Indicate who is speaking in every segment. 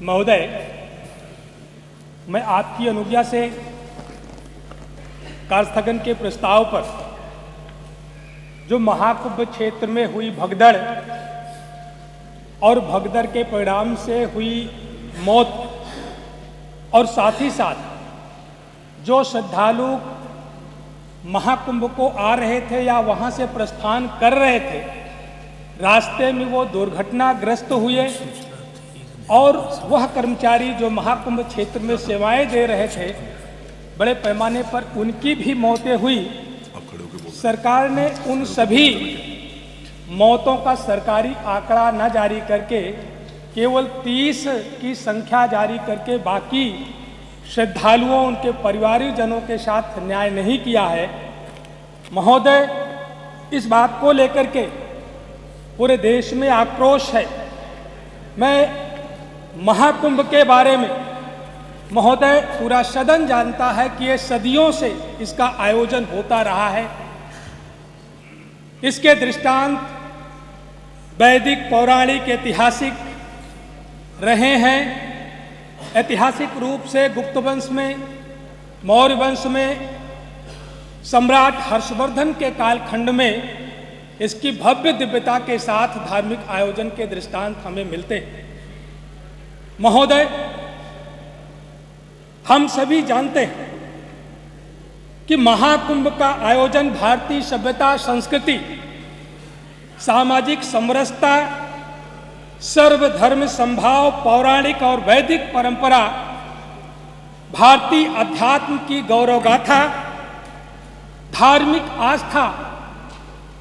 Speaker 1: महोदय, मैं आपकी अनुज्ञा से कार्यस्थगन के प्रस्ताव पर जो महाकुंभ क्षेत्र में हुई भगदड़ और भगदड़ के परिणाम से हुई मौत और साथ ही साथ जो श्रद्धालु महाकुंभ को आ रहे थे या वहां से प्रस्थान कर रहे थे, रास्ते में वो दुर्घटनाग्रस्त हुए और वह कर्मचारी जो महाकुंभ क्षेत्र में सेवाएं दे रहे थे, बड़े पैमाने पर उनकी भी मौतें हुई। सरकार ने उन सभी मौतों का सरकारी आंकड़ा न जारी करके केवल 30 की संख्या जारी करके बाकी श्रद्धालुओं उनके परिवारजनों के साथ न्याय नहीं किया है। महोदय, इस बात को लेकर के पूरे देश में आक्रोश है। मैं महाकुंभ के बारे में, महोदय, पूरा सदन जानता है कि ये सदियों से इसका आयोजन होता रहा है। इसके दृष्टांत वैदिक, पौराणिक, ऐतिहासिक रहे हैं। ऐतिहासिक रूप से गुप्त वंश में, मौर्य वंश में, सम्राट हर्षवर्धन के कालखंड में इसकी भव्य दिव्यता के साथ धार्मिक आयोजन के दृष्टांत हमें मिलते हैं। महोदय, हम सभी जानते हैं कि महाकुंभ का आयोजन भारतीय सभ्यता, संस्कृति, सामाजिक समरसता, सर्वधर्म संभाव, पौराणिक और वैदिक परंपरा, भारतीय अध्यात्म की गौरवगाथा, धार्मिक आस्था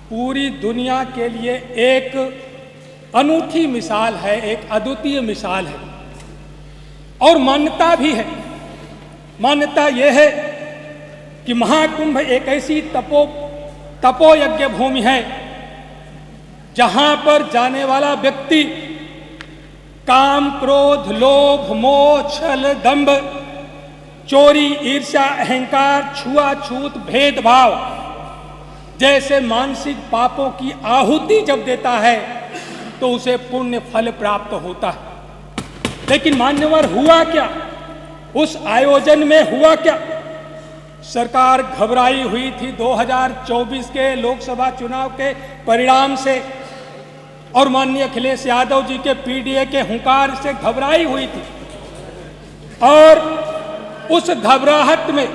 Speaker 1: पूरी दुनिया के लिए एक अनूठी मिसाल है, एक अद्वितीय मिसाल है और मान्यता भी है। मान्यता यह है कि महाकुंभ एक ऐसी तपोयज्ञ भूमि है जहां पर जाने वाला व्यक्ति काम, क्रोध, लोभ, मोह, छल, दंभ, चोरी, ईर्ष्या, अहंकार, छुआछूत, भेदभाव जैसे मानसिक पापों की आहुति जब देता है तो उसे पुण्य फल प्राप्त होता है। लेकिन मान्यवर, हुआ क्या? उस आयोजन में हुआ क्या? सरकार घबराई हुई थी 2024 के लोकसभा चुनाव के परिणाम से और माननीय अखिलेश यादव जी के पीडीए के हुंकार से घबराई हुई थी। और उस घबराहट में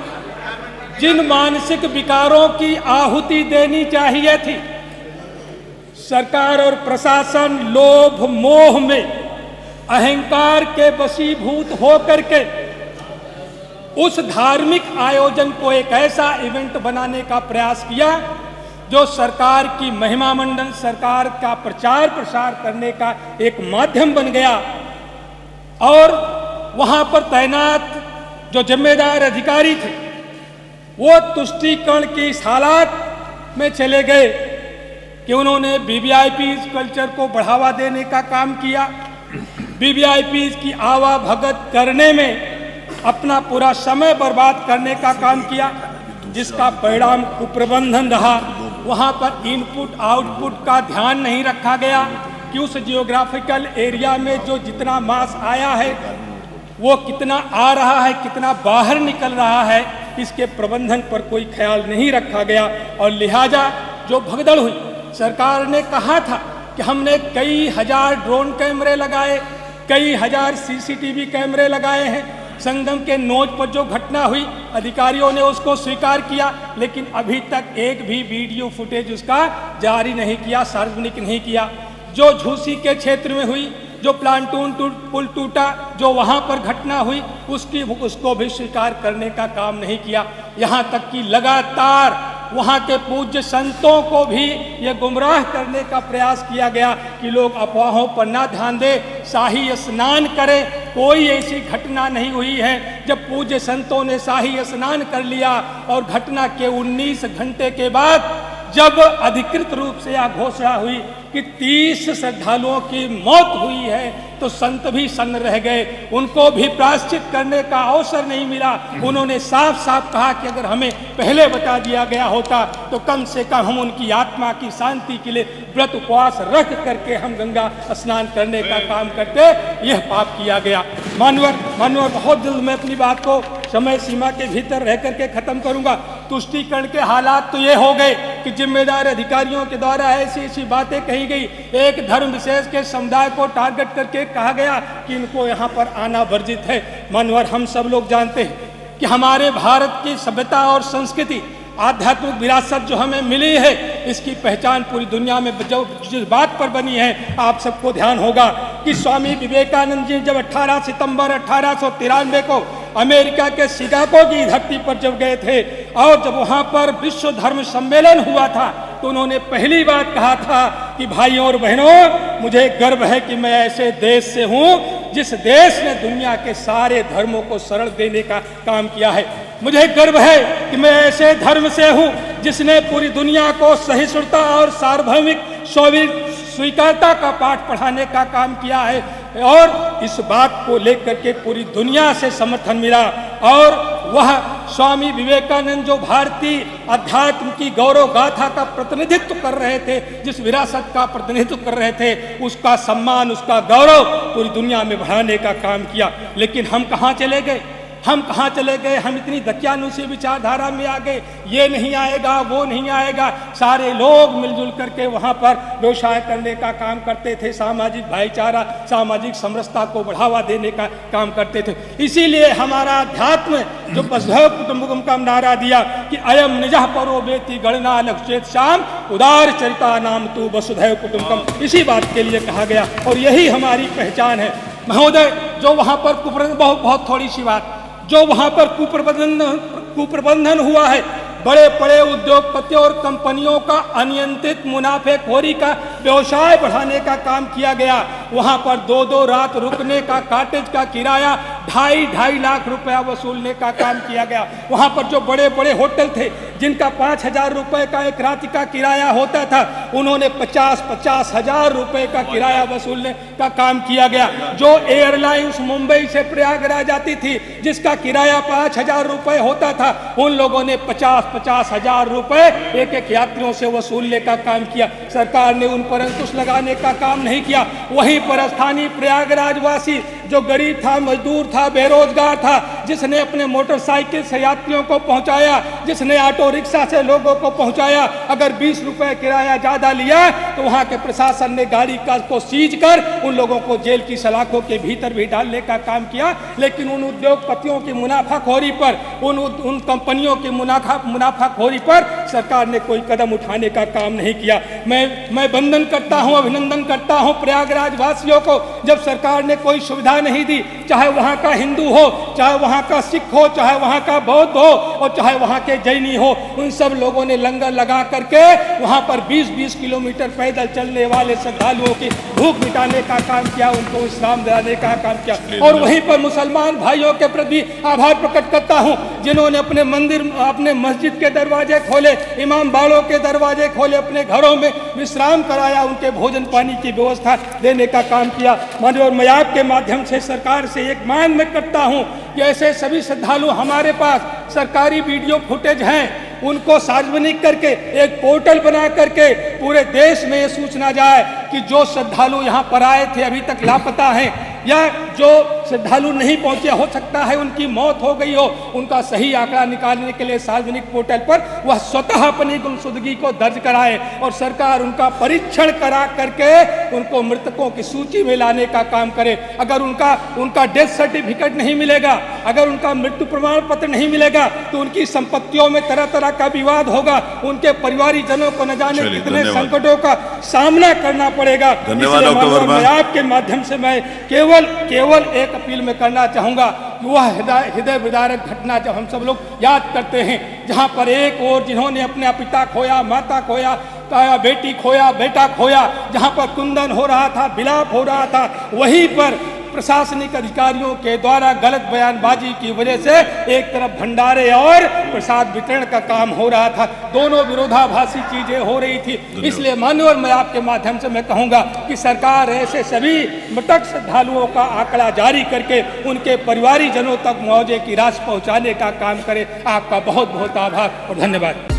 Speaker 1: जिन मानसिक विकारों की आहुति देनी चाहिए थी, सरकार और प्रशासन लोभ, मोह में, अहंकार के वशीभूत होकर के उस धार्मिक आयोजन को एक ऐसा इवेंट बनाने का प्रयास किया जो सरकार की महिमा मंडन, सरकार का प्रचार प्रसार करने का एक माध्यम बन गया। और वहां पर तैनात जो जिम्मेदार अधिकारी थे वो तुष्टीकरण की इस हालात में चले गए कि उन्होंने वीवीआईपी कल्चर को बढ़ावा देने का काम किया, वीवीआईपी की आवाभगत करने में अपना पूरा समय बर्बाद करने का काम किया, जिसका परिणाम कुप्रबंधन रहा। वहां पर इनपुट आउटपुट का ध्यान नहीं रखा गया कि उस जियोग्राफिकल एरिया में जो जितना मास आया है वो कितना आ रहा है, कितना बाहर निकल रहा है, इसके प्रबंधन पर कोई ख्याल नहीं रखा गया। और लिहाजा जो भगदड़ हुई, सरकार ने कहा था कि हमने कई हजार ड्रोन कैमरे लगाए, कई हजार सीसीटीवी कैमरे लगाए हैं। संगम के नोच पर जो घटना हुई, अधिकारियों ने उसको स्वीकार किया, लेकिन अभी तक एक भी वीडियो फुटेज उसका जारी नहीं किया, सार्वजनिक नहीं किया। जो झूसी के क्षेत्र में हुई, जो प्लांटून पुल टूटा, जो वहां पर घटना हुई, उसको भी स्वीकार करने का काम नहीं किया। यहाँ तक कि लगातार वहाँ के पूज्य संतों को भी ये गुमराह करने का प्रयास किया गया कि लोग अफवाहों पर ना ध्यान दें, शाही स्नान करें। कोई ऐसी घटना नहीं हुई है। जब पूज्य संतों ने शाही स्नान कर लिया और घटना के 19 घंटे के बाद जब अधिकृत रूप से यह घोषणा हुई कि 30 श्रद्धालुओं की मौत हुई है तो संत भी सन्न रह गए, उनको भी प्रायश्चित करने का अवसर नहीं मिला। उन्होंने साफ साफ कहा कि अगर हमें पहले बता दिया गया होता तो कम से कम हम उनकी आत्मा की शांति के लिए व्रत उपवास रख करके हम गंगा स्नान करने का काम करते, यह पाप किया गया। मानवर बहुत जल्द मैं अपनी बात को समय सीमा के भीतर रह करके खत्म करूंगा। तुष्टीकरण के हालात तो ये हो गए कि जिम्मेदार अधिकारियों के द्वारा ऐसी ऐसी बातें कही गई, एक धर्म विशेष के समुदाय को टारगेट करके कहा गया कि इनको यहाँ पर आना वर्जित है। मानवर हम सब लोग जानते हैं कि हमारे भारत की सभ्यता और संस्कृति, आध्यात्मिक विरासत जो हमें मिली है, इसकी पहचान पूरी दुनिया में जो जिस बात पर बनी है, आप सबको ध्यान होगा कि स्वामी विवेकानंद जी जब 18 सितंबर 1893 को अमेरिका के शिकागो की धरती पर जब गए थे और जब वहाँ पर विश्व धर्म सम्मेलन हुआ था तो उन्होंने पहली बात कहा था कि भाइयों और बहनों, मुझे गर्व है कि मैं ऐसे देश से हूँ जिस देश ने दुनिया के सारे धर्मों को शरण देने का काम किया है। मुझे गर्व है कि मैं ऐसे धर्म से हूँ जिसने पूरी दुनिया को सहिष्णुता और सार्वभौमिक स्वीकारता का पाठ पढ़ाने का काम किया है और इस बात को लेकर के पूरी दुनिया से समर्थन मिला। और वह स्वामी विवेकानंद जो भारतीय अध्यात्म की गौरव गाथा का प्रतिनिधित्व कर रहे थे, जिस विरासत का प्रतिनिधित्व कर रहे थे, उसका सम्मान, उसका गौरव पूरी दुनिया में बढ़ाने का काम किया। लेकिन हम कहाँ चले गए? हम इतनी दकियानुसी विचारधारा में आ गए, ये नहीं आएगा, वो नहीं आएगा। सारे लोग मिलजुल करके वहाँ पर व्यवसाय करने का काम करते थे, सामाजिक भाईचारा, सामाजिक समरसता को बढ़ावा देने का काम करते थे। इसीलिए हमारा अध्यात्म जो वसुधैव कुटुम्बकम का नारा दिया कि अयम निजः परो वेति गणना लक्षेत श्याम उदार चरिता नाम तू वसुधैव कुटुम्बकम, इसी बात के लिए कहा गया और यही हमारी पहचान है। महोदय, जो वहाँ पर बहुत थोड़ी सी बात, जो वहाँ पर कुप्रबंधन हुआ है, बड़े बड़े उद्योगपतियों और कंपनियों का अनियंत्रित मुनाफेखोरी का व्यवसाय बढ़ाने का काम किया गया। वहाँ पर 2-2 रात रुकने का, कॉटेज का किराया 2.5 लाख रुपया वसूलने का काम किया गया। वहाँ पर जो बड़े बड़े होटल थे जिनका 5,000 रुपये का एक रात का किराया होता था, उन्होंने 50 हजार रुपये का किराया वसूलने का काम किया गया। जो एयरलाइंस मुंबई से प्रयागराज जाती थी जिसका किराया 5,000 रुपये होता था, उन लोगों ने 50 हजार रुपये एक यात्रियों से वसूलने का काम किया। सरकार ने उन पर अंकुश लगाने का काम नहीं किया। वहीं पर स्थानीय प्रयागराज वासी जो गरीब था, मजदूर था, बेरोजगार था, जिसने अपने मोटरसाइकिल से यात्रियों को पहुंचाया, जिसने ऑटो रिक्शा से लोगों को पहुंचाया, अगर 20 रुपए किराया ज्यादा लिया तो वहां के प्रशासन ने गाड़ी को सीज कर उन लोगों को जेल की सलाखों के भीतर भी डालने का काम किया। लेकिन उन उद्योगपतियों की मुनाफाखोरी पर, उन कंपनियों की मुनाफाखोरी पर सरकार ने कोई कदम उठाने का काम नहीं किया। मैं वंदन करता हूं, अभिनंदन करता हूं प्रयागराज वासियों को, जब सरकार ने कोई सुविधा नहीं दी, चाहे वहां का हिंदू हो, चाहे वहां का सिख हो, चाहे वहां का बौद्ध हो और चाहे वहां के जैनी हो, उन सब लोगों ने लंगर लगा करके वहां पर 20-20 किलोमीटर पैदल चलने वाले श्रद्धालुओं की भूख मिटाने का काम किया, उनको विश्राम दिलाने का काम किया। और वहीं पर मुसलमान भाइयों के प्रति आभार प्रकट करता हूं जिन्होंने अपने मंदिर, अपने मस्जिद के दरवाजे खोले, इमाम बाड़ों के दरवाजे खोले, अपने घरों में विश्राम कराया, उनके भोजन पानी की व्यवस्था देने का काम किया। और मैं आपके माध्यम से सरकार से एक मांग मैं करता हूं कि ऐसे सभी श्रद्धालु हमारे पास सरकारी वीडियो फुटेज हैं, उनको सार्वजनिक करके एक पोर्टल बना करके पूरे देश में ये सूचना जाए कि जो श्रद्धालु यहाँ पर आए थे अभी तक लापता हैं, या जो श्रद्धालु नहीं पहुंचे, हो सकता है उनकी मौत हो गई हो, उनका सही आंकड़ा निकालने के लिए सार्वजनिक पोर्टल पर वह स्वतः अपनी गुमशुदगी को दर्ज कराए और सरकार उनका परीक्षण करा करके उनको मृतकों की सूची में लाने का काम करे। अगर उनका डेथ सर्टिफिकेट नहीं मिलेगा, अगर उनका मृत्यु प्रमाण पत्र नहीं मिलेगा तो उनकी संपत्तियों में तरह तरह का विवाद होगा, उनके परिवारीजनों को न जाने कितने संकटों का सामना करना पड़ेगा। इसलिए आपके माध्यम से मैं केवल एक अपील में करना चाहूँगा कि वह हृदय विदारक घटना जब हम सब लोग याद करते हैं, जहाँ पर एक और जिन्होंने अपने पिता खोया, माता खोया, बेटी खोया, बेटा खोया, जहाँ पर कुंदन हो रहा था, विलाप हो रहा था, वहीं पर प्रशासनिक अधिकारियों के द्वारा गलत बयानबाजी की वजह से एक तरफ भंडारे और प्रसाद वितरण का काम हो रहा था, दोनों विरोधाभासी चीजें हो रही थी। इसलिए मान्यवर, मैं आपके माध्यम से मैं कहूंगा कि सरकार ऐसे सभी मृतक श्रद्धालुओं का आंकड़ा जारी करके उनके परिवारीजनों तक मुआवजे की राशि पहुंचाने का काम करे। आपका बहुत बहुत आभार और धन्यवाद।